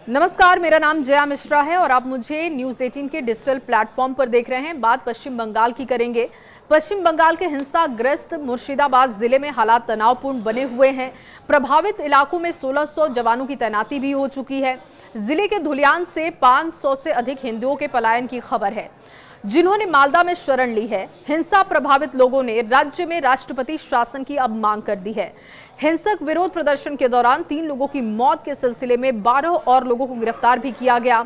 नमस्कार, मेरा नाम जया मिश्रा है और आप मुझे न्यूज़ 18 के डिजिटल प्लेटफॉर्म पर देख रहे हैं। बात पश्चिम बंगाल की करेंगे। पश्चिम बंगाल के हिंसाग्रस्त मुर्शिदाबाद जिले में हालात तनावपूर्ण बने हुए हैं। प्रभावित इलाकों में 1600 जवानों की तैनाती भी हो चुकी है। जिले के धुलियान से 500 से अधिक हिंदुओं के पलायन की खबर है, जिन्होंने मालदा में शरण ली है। हिंसा प्रभावित लोगों ने राज्य में राष्ट्रपति शासन की अब मांग कर दी है। हिंसक विरोध प्रदर्शन के दौरान 3 लोगों की मौत के सिलसिले में 12 और लोगों को गिरफ्तार भी किया गया।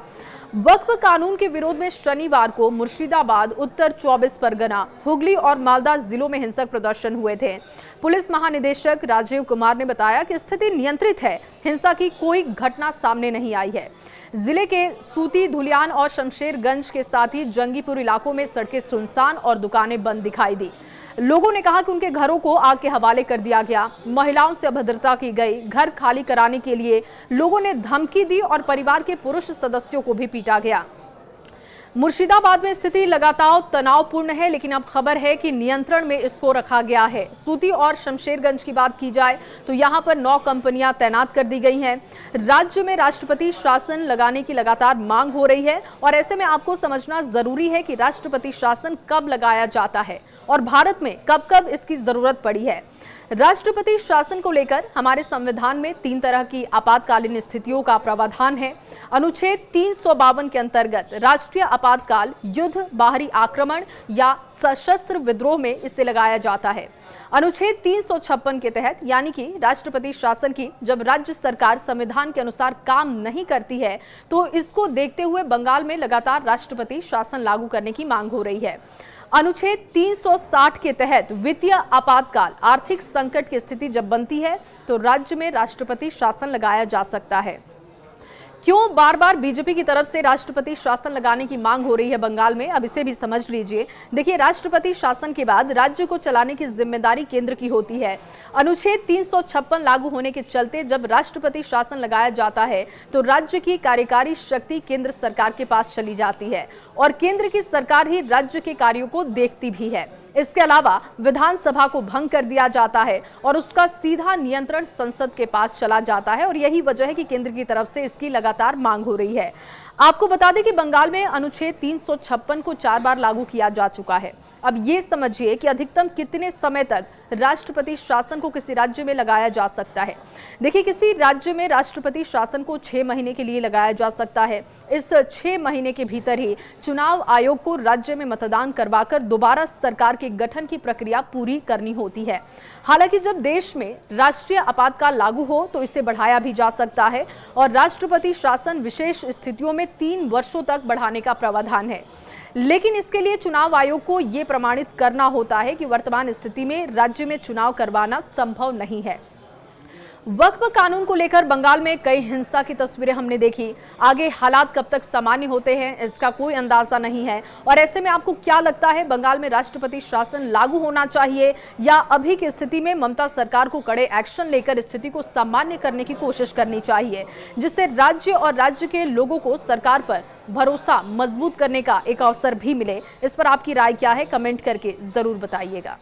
वक्फ कानून के विरोध में शनिवार को मुर्शिदाबाद, उत्तर 24 परगना, हुगली और मालदा जिलों में हिंसक प्रदर्शन हुए थे। पुलिस महानिदेशक राजीव कुमार ने बताया कि स्थिति नियंत्रित है, हिंसा की कोई घटना सामने नहीं आई है। जिले के सूती, धुलियान और शमशेरगंज के साथ ही जंगीपुर इलाकों में सड़कें सुनसान और दुकानें बंद दिखाई दी। लोगों ने कहा कि उनके घरों को आग के हवाले कर दिया गया। महिलाओं से अभद्रता की गई। घर खाली कराने के लिए लोगों ने धमकी दी और परिवार के पुरुष सदस्यों को भी पीटा गया। मुर्शिदाबाद में स्थिति लगातार तनावपूर्ण है, लेकिन अब खबर है कि नियंत्रण में इसको रखा गया है। सूती और शमशेरगंज की बात की जाए तो यहां पर 9 कंपनियां तैनात कर दी गई हैं। राज्य में राष्ट्रपति शासन लगाने की लगातार मांग हो रही है और ऐसे में आपको समझना जरूरी है कि राष्ट्रपति शासन कब लगाया जाता है और भारत में कब कब इसकी जरूरत पड़ी है। राष्ट्रपति शासन को लेकर हमारे संविधान में 3 तरह की आपातकालीन स्थितियों का प्रावधान है। अनुच्छेद 352 के अंतर्गत राष्ट्रीय आपातकाल युद्ध, बाहरी आक्रमण या सशस्त्र विद्रोह में इसे लगाया जाता है। अनुच्छेद 356 के तहत यानी कि राष्ट्रपति शासन की जब राज्य सरकार संविधान के अनुसार काम नहीं करती है तो इसको देखते हुए बंगाल में लगातार राष्ट्रपति शासन लागू करने की मांग हो रही है। अनुच्छेद 360 के तहत वित्तीय आपातकाल, आर्थिक संकट की स्थिति जब बनती है तो राज्य में राष्ट्रपति शासन लगाया जा सकता है। क्यों बार बार बीजेपी की तरफ से राष्ट्रपति शासन लगाने की मांग हो रही है बंगाल में, अब इसे भी समझ लीजिए। देखिए, राष्ट्रपति शासन के बाद राज्य को चलाने की जिम्मेदारी केंद्र की होती है। अनुच्छेद 356 लागू होने के चलते जब राष्ट्रपति शासन लगाया जाता है तो राज्य की कार्यकारी शक्ति केंद्र सरकार के पास चली जाती है और केंद्र की सरकार ही राज्य के कार्यों को देखती भी है। इसके अलावा विधानसभा को भंग कर दिया जाता है और उसका सीधा नियंत्रण संसद के पास चला जाता है और यही वजह है कि केंद्र की तरफ से इसकी लगातार मांग हो रही है। आपको बता दें कि बंगाल में अनुच्छेद 356 को 4 बार लागू किया जा चुका है। अब ये समझिए कि अधिकतम कितने समय तक राष्ट्रपति शासन को किसी राज्य में लगाया जा सकता है। देखिए, किसी राज्य में राष्ट्रपति शासन को 6 महीने के लिए लगाया जा सकता है। इस 6 महीने के भीतर ही चुनाव आयोग को राज्य में मतदान करवाकर दोबारा सरकार के गठन की प्रक्रिया पूरी करनी होती है। हालांकि जब देश में राष्ट्रीय आपातकाल लागू हो तो इसे बढ़ाया भी जा सकता है और राष्ट्रपति शासन विशेष स्थितियों में 3 वर्षों तक बढ़ाने का प्रावधान है। लेकिन इसके लिए चुनाव आयोग को ये प्रमाणित करना होता है कि वर्तमान स्थिति में राज्य में चुनाव करवाना संभव नहीं है। वक्फ कानून को लेकर बंगाल में कई हिंसा की तस्वीरें हमने देखी। आगे हालात कब तक सामान्य होते हैं इसका कोई अंदाजा नहीं है और ऐसे में आपको क्या लगता है, बंगाल में राष्ट्रपति शासन लागू होना चाहिए या अभी की स्थिति में ममता सरकार को कड़े एक्शन लेकर स्थिति को सामान्य करने की कोशिश करनी चाहिए, जिससे राज्य और राज्य के लोगों को सरकार पर भरोसा मजबूत करने का एक अवसर भी मिले? इस पर आपकी राय क्या है, कमेंट करके जरूर बताइएगा।